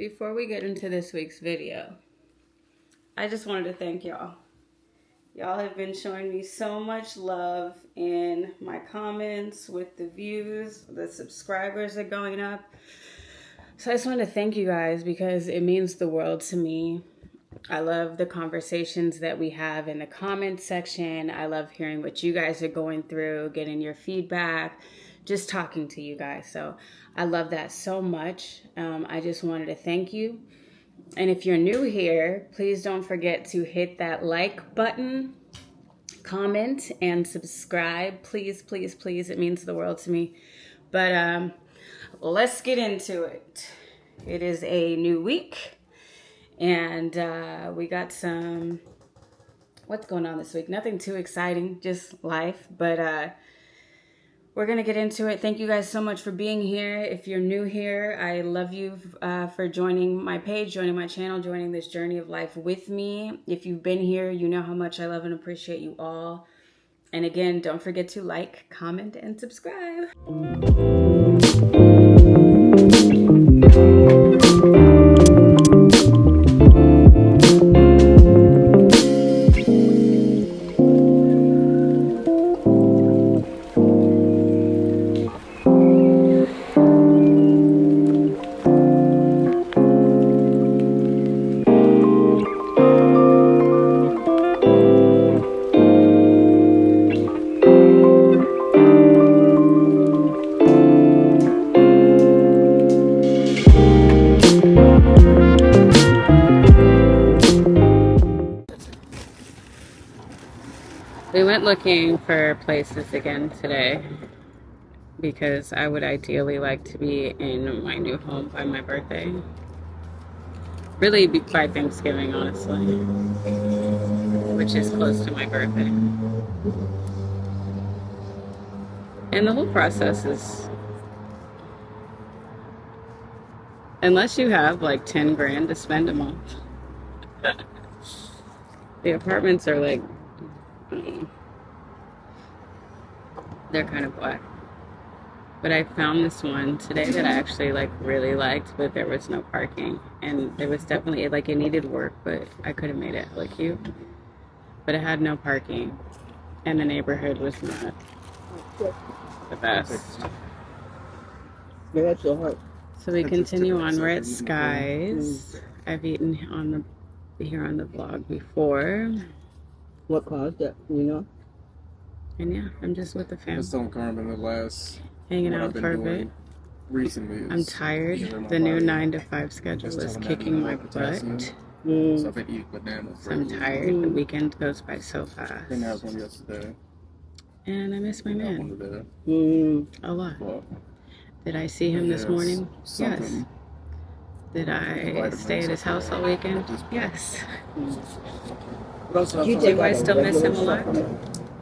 Before we get into this week's video, I just wanted to thank y'all. Y'all have been showing me so much love in my comments, with the views, the subscribers are going up. So I just want to thank you guys because it means the world to me. I love the conversations that we have in the comment section. I love hearing what you guys are going through, getting your feedback, just talking to you guys. So I love that so much. I just wanted to thank you. And if you're new here, please don't forget to hit that like button, comment, and subscribe. Please, please, please. It means the world to me. But let's get into it. It is a new week. And we got some, what's going on this week? Nothing too exciting, just life. But we're going to get into it. Thank you guys so much for being here. If you're new here, I love you for joining my page, joining my channel, joining this journey of life with me. If you've been here, you know how much I love and appreciate you all. And again, don't forget to like, comment, and subscribe. We went looking for places again today because I would ideally like to be in my new home by my birthday. Really by Thanksgiving, honestly, which is close to my birthday. And the whole process is, unless you have like 10 grand to spend a month, the apartments are like, they're kind of black. But I found this one today that I actually like really liked, but there was no parking. And there was definitely, like, it needed work, but I could have made it hella cute. But it had no parking. And the neighborhood was not the best. So we continue on. We're at Skies. I've eaten here on the vlog before. What caused it, you know? And yeah, I'm just with the family. Just don't come in the last hanging out for a bit. Recently, I'm tired. The new 9 to 5 schedule is kicking my butt. So I've been eating bananas. So I'm tired. The weekend goes by so fast. I think I had one yesterday. And I miss my man a lot. Well, Did I see him this morning? Yes. something. Did I stay at his house all weekend? Yes. You Do I still miss him a lot?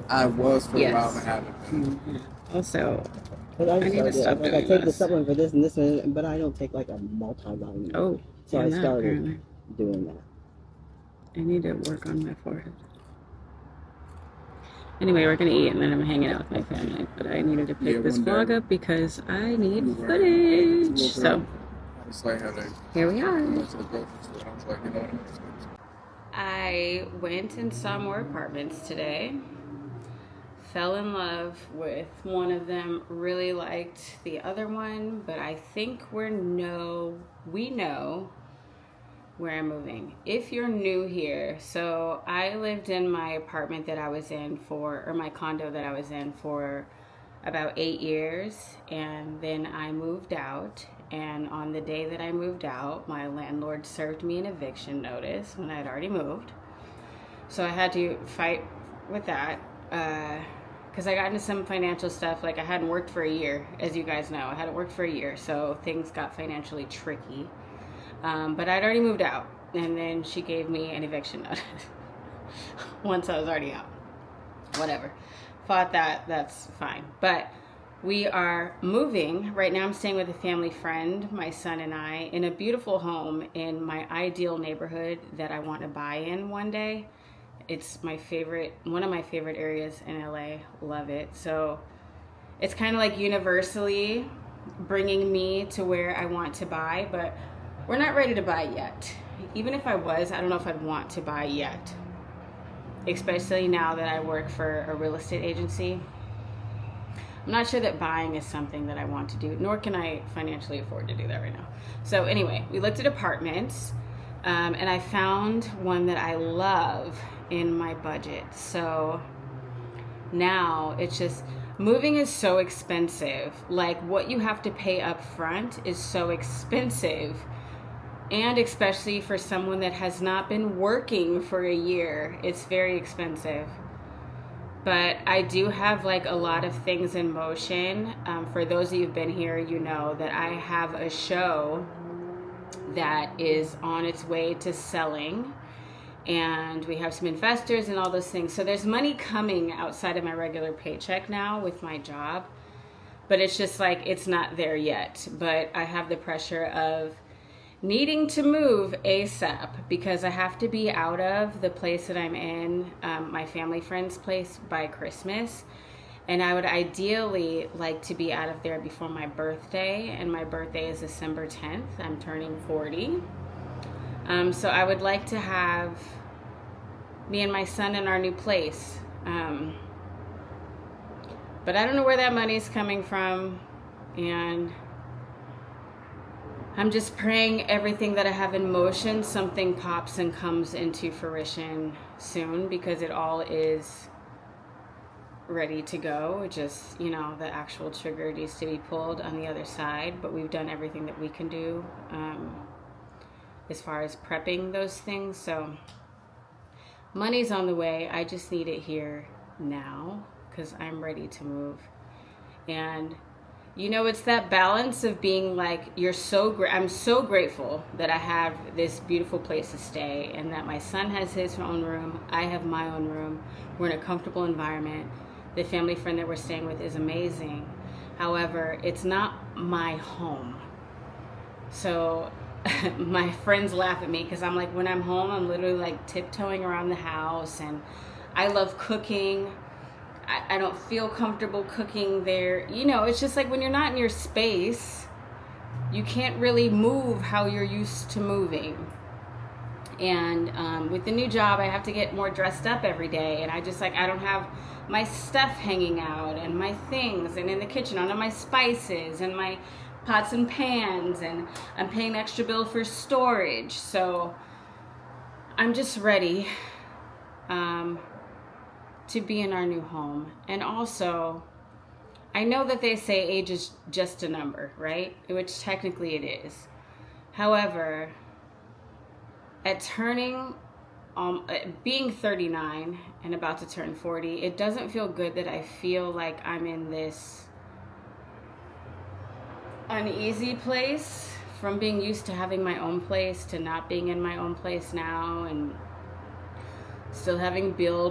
I was for Yes. a while and I haven't. Also, I need to stop I doing take the this. supplement for this and this one, but I don't take like a multivitamin. oh, so I and that started apparently. doing that. I need to work on my forehead. Anyway, we're gonna eat and then I'm hanging out with my family. But I needed to pick this vlog up because I need footage. So It's like how they here we are. went to the grocery store. I was like, you know, I went and saw more apartments today. Fell in love with one of them. Really liked the other one, but I think we know where I'm moving. If you're new here, so I lived in my apartment that I was in or my condo that I was in for about 8 years, and then I moved out. And on the day that I moved out, my landlord served me an eviction notice when I had already moved. So I had to fight with that because I got into some financial stuff. Like, I hadn't worked for a year, as you guys know. I hadn't worked for a year, so things got financially tricky. But I'd already moved out, and then she gave me an eviction notice once I was already out. Whatever. Thought that's fine. But we are moving. Right now I'm staying with a family friend, my son and I, in a beautiful home in my ideal neighborhood that I want to buy in one day. It's my favorite, one of my favorite areas in LA. Love it. So it's kind of like universally bringing me to where I want to buy, but we're not ready to buy yet. Even if I was, I don't know if I'd want to buy yet. Especially now that I work for a real estate agency. I'm not sure that buying is something that I want to do, nor can I financially afford to do that right now. So anyway, we looked at apartments, and I found one that I love in my budget. So now it's just, moving is so expensive. Like, what you have to pay up front is so expensive. And especially for someone that has not been working for a year, it's very expensive. But I do have like a lot of things in motion. For those of you who've been here, you know that I have a show that is on its way to selling. And we have some investors and all those things. So there's money coming outside of my regular paycheck now with my job. But it's just like, it's not there yet. But I have the pressure of needing to move ASAP because I have to be out of the place that I'm in, my family friend's place, by Christmas. And I would ideally like to be out of there before my birthday. And my birthday is December 10th. I'm turning 40. So I would like to have me and my son in our new place. But I don't know where that money's coming from. And I'm just praying everything that I have in motion, something pops and comes into fruition soon, because it all is ready to go. Just, you know, the actual trigger needs to be pulled on the other side, but we've done everything that we can do as far as prepping those things. So money's on the way. I just need it here now because I'm ready to move. And you know, it's that balance of being like, I'm so grateful that I have this beautiful place to stay and that my son has his own room. I have my own room. We're in a comfortable environment. The family friend that we're staying with is amazing. However, it's not my home. So my friends laugh at me because I'm like, when I'm home, I'm literally like tiptoeing around the house, and I love cooking. I don't feel comfortable cooking there. You know, it's just like when you're not in your space, you can't really move how you're used to moving. And with the new job, I have to get more dressed up every day. And I don't have my stuff hanging out and my things. And in the kitchen, I don't have my spices and my pots and pans. And I'm paying an extra bill for storage. So I'm just ready to be in our new home. And also, I know that they say age is just a number, right? Which technically it is. However, at being 39 and about to turn 40, it doesn't feel good that I feel like I'm in this uneasy place from being used to having my own place to not being in my own place now, and still having bill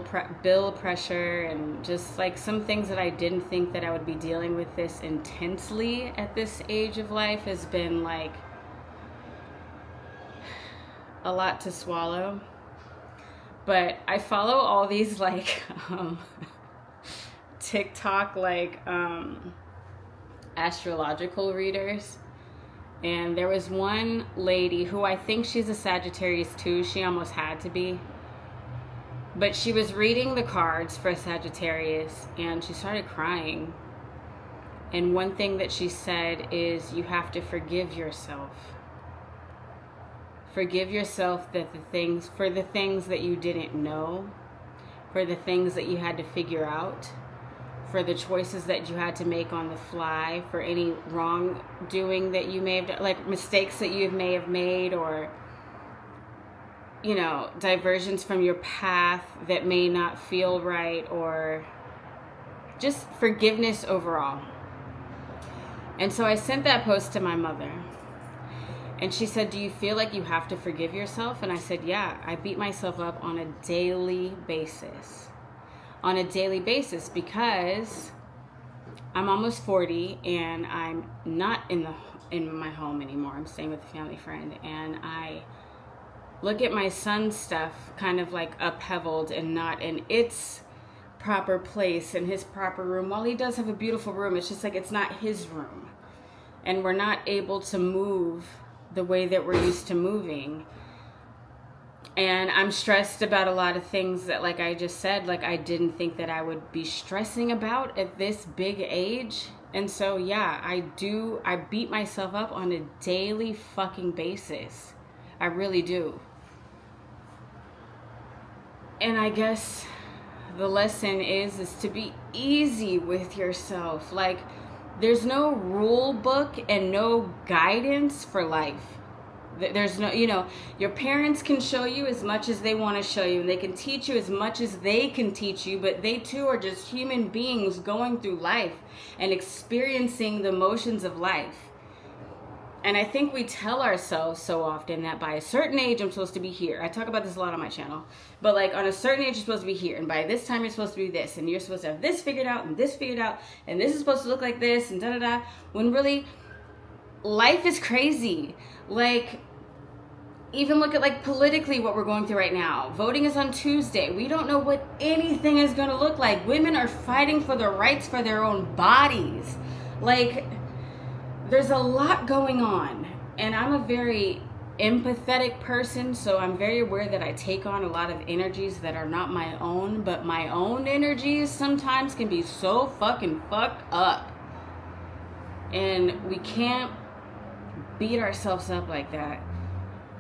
pressure, and just like some things that I didn't think that I would be dealing with this intensely at this age of life has been like a lot to swallow. But I follow all these like TikTok like astrological readers, and there was one lady who I think she's a Sagittarius too. She almost had to be. But she was reading the cards for Sagittarius, and she started crying. And one thing that she said is, you have to forgive yourself. Forgive yourself for the things that you didn't know, for the things that you had to figure out, for the choices that you had to make on the fly, for any wrongdoing that you may have done, like mistakes that you may have made, or you know, diversions from your path that may not feel right, or just forgiveness overall. And so I sent that post to my mother, and she said, do you feel like you have to forgive yourself? And I said, yeah, I beat myself up on a daily basis. On a daily basis, because I'm almost 40 and I'm not in my home anymore. I'm staying with a family friend, and I look at my son's stuff kind of like upheavaled and not in its proper place, in his proper room. While he does have a beautiful room, it's just like it's not his room. And we're not able to move the way that we're used to moving. And I'm stressed about a lot of things that, like I just said, like I didn't think that I would be stressing about at this big age. And so, yeah, I beat myself up on a daily fucking basis. I really do. And I guess the lesson is to be easy with yourself. Like, there's no rule book and no guidance for life. There's no, your parents can show you as much as they want to show you, and they can teach you as much as they can teach you, but they too are just human beings going through life and experiencing the motions of life. And I think we tell ourselves so often that by a certain age, I'm supposed to be here. I talk about this a lot on my channel. But like on a certain age, you're supposed to be here. And by this time, you're supposed to be this. And you're supposed to have this figured out and this figured out. And this is supposed to look like this and da-da-da. When really, life is crazy. Like, even look at like politically what we're going through right now. Voting is on Tuesday. We don't know what anything is going to look like. Women are fighting for the rights for their own bodies. Like, there's a lot going on, and I'm a very empathetic person, so I'm very aware that I take on a lot of energies that are not my own, but my own energies sometimes can be so fucking fucked up, and we can't beat ourselves up like that.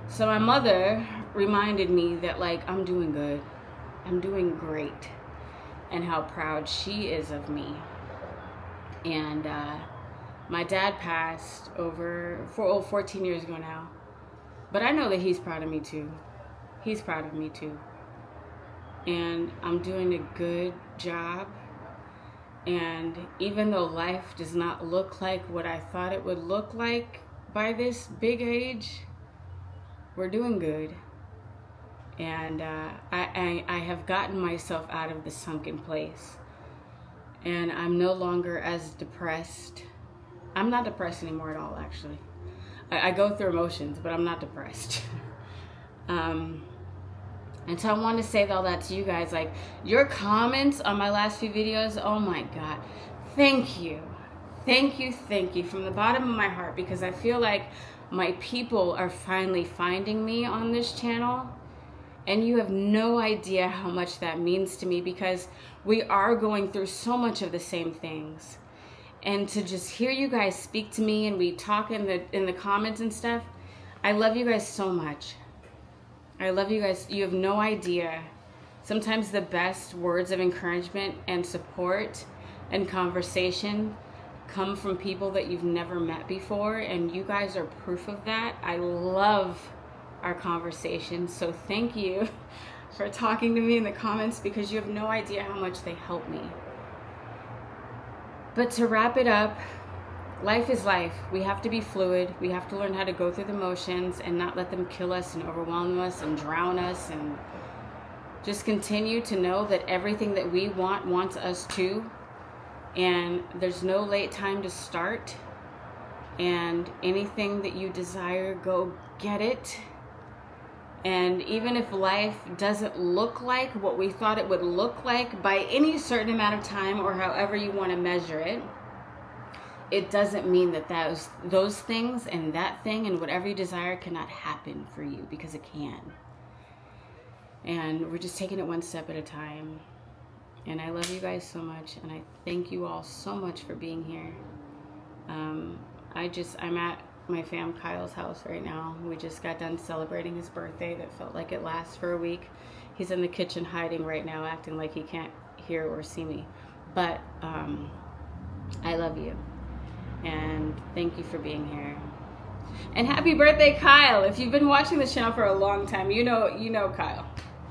So my mother reminded me that, like, I'm doing good, I'm doing great, and how proud she is of me. And my dad passed over 14 years ago now. But I know that he's proud of me too. He's proud of me too. And I'm doing a good job. And even though life does not look like what I thought it would look like by this big age, we're doing good. And I have gotten myself out of the sunken place. And I'm no longer as depressed. I'm not depressed anymore at all, actually. I go through emotions, but I'm not depressed. And so I want to say all that to you guys. Like, your comments on my last few videos, oh my God. Thank you. Thank you, thank you from the bottom of my heart, because I feel like my people are finally finding me on this channel. And you have no idea how much that means to me, because we are going through so much of the same things. And to just hear you guys speak to me and we talk in the comments and stuff, I love you guys so much. I love you guys. You have no idea. Sometimes the best words of encouragement and support and conversation come from people that you've never met before, and you guys are proof of that. I love our conversations, so thank you for talking to me in the comments, because you have no idea how much they help me. But to wrap it up, life is life. We have to be fluid. We have to learn how to go through the motions and not let them kill us and overwhelm us and drown us, and just continue to know that everything that we want wants us too. And there's no late time to start. And anything that you desire, go get it. And even if life doesn't look like what we thought it would look like by any certain amount of time, or however you want to measure it, it doesn't mean that those things and that thing and whatever you desire cannot happen for you, because it can. And we're just taking it one step at a time. And I love you guys so much, and I thank you all so much for being here. I'm at my fam Kyle's house right now. We just got done celebrating his birthday that felt like it lasts for a week. He's in the kitchen hiding right now, acting like he can't hear or see me. But I love you, and thank you for being here. And happy birthday, Kyle. If you've been watching this channel for a long time, you know Kyle,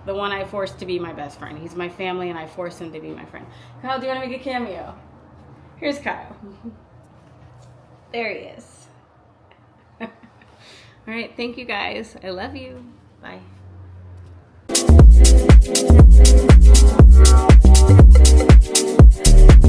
the one I forced to be my best friend. He's my family, and I forced him to be my friend. Kyle, do you want to make a cameo? Here's Kyle. There he is. All right, thank you guys. I love you. Bye.